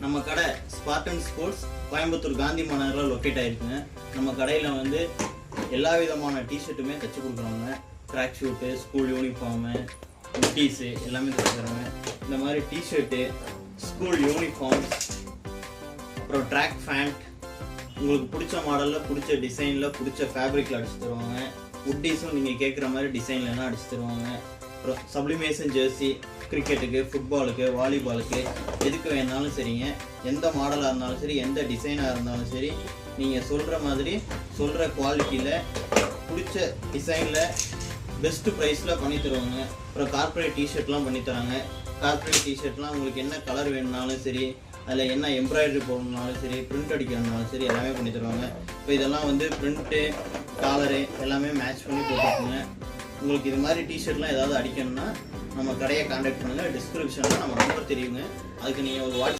நம்ம கடை Spartan sports Coimbatore Gandhi மாநகரில் லொக்கேட் ஆகிருக்குங்க. நம்ம கடையில் வந்து எல்லா விதமான டிஷர்ட்டுமே தைச்சி கொடுக்குறாங்க. ட்ராக் ஷூட்டு, ஸ்கூல் யூனிஃபார்மு, குட்டீஸு எல்லாமே தைச்சிக்கிறாங்க. இந்த மாதிரி டிஷர்ட்டு, ஸ்கூல் யூனிஃபார்ம்ஸ், அப்புறம் ட்ராக் ஃபேண்ட், உங்களுக்கு பிடிச்ச மாடலில், பிடிச்ச டிசைனில், பிடிச்ச ஃபேப்ரிக்கில் அடிச்சு தருவாங்க. குட்டீஸும் நீங்கள் கேட்குற மாதிரி டிசைன்லலாம் அடிச்சு தருவாங்க. அப்புறம் சப்ளிமேஷன் ஜெர்சி, கிரிக்கெட்டுக்கு, ஃபுட்பாலுக்கு, வாலிபாலுக்கு எதுக்கு வேணாலும் சரிங்க. எந்த மாடலாக இருந்தாலும் சரி, எந்த டிசைனாக இருந்தாலும் சரி, நீங்கள் சொல்கிற மாதிரி சொல்கிற குவாலிட்டியில் பிடிச்ச டிசைனில் பெஸ்ட்டு ப்ரைஸில் பண்ணி தருவாங்க. அப்புறம் கார்ப்பரேட் டிஷர்ட்லாம் பண்ணித்தராங்க. கார்ப்பரேட் டிஷர்ட்லாம் உங்களுக்கு என்ன கலர் வேணுனாலும் சரி, அதில் என்ன எம்ப்ராய்டரி போடணுனாலும் சரி, பிரிண்ட் அடிக்கணுனாலும் சரி, எல்லாமே பண்ணி தருவாங்க. இப்போ இதெல்லாம் வந்து பிரிண்ட்டு, காலரு எல்லாமே மேட்ச் பண்ணி போட்டுருக்குங்க. உங்களுக்கு இது மாதிரி டிஷர்ட்லாம் ஏதாவது அடிக்கணும்னா நம்ம கடையை கான்டாக்ட் பண்ணுங்கள். டிஸ்கிரிப்ஷனில் நம்ம நம்பர் தெரியுங்க. அதுக்கு நீங்கள் ஒரு வாட்ஸ்அப்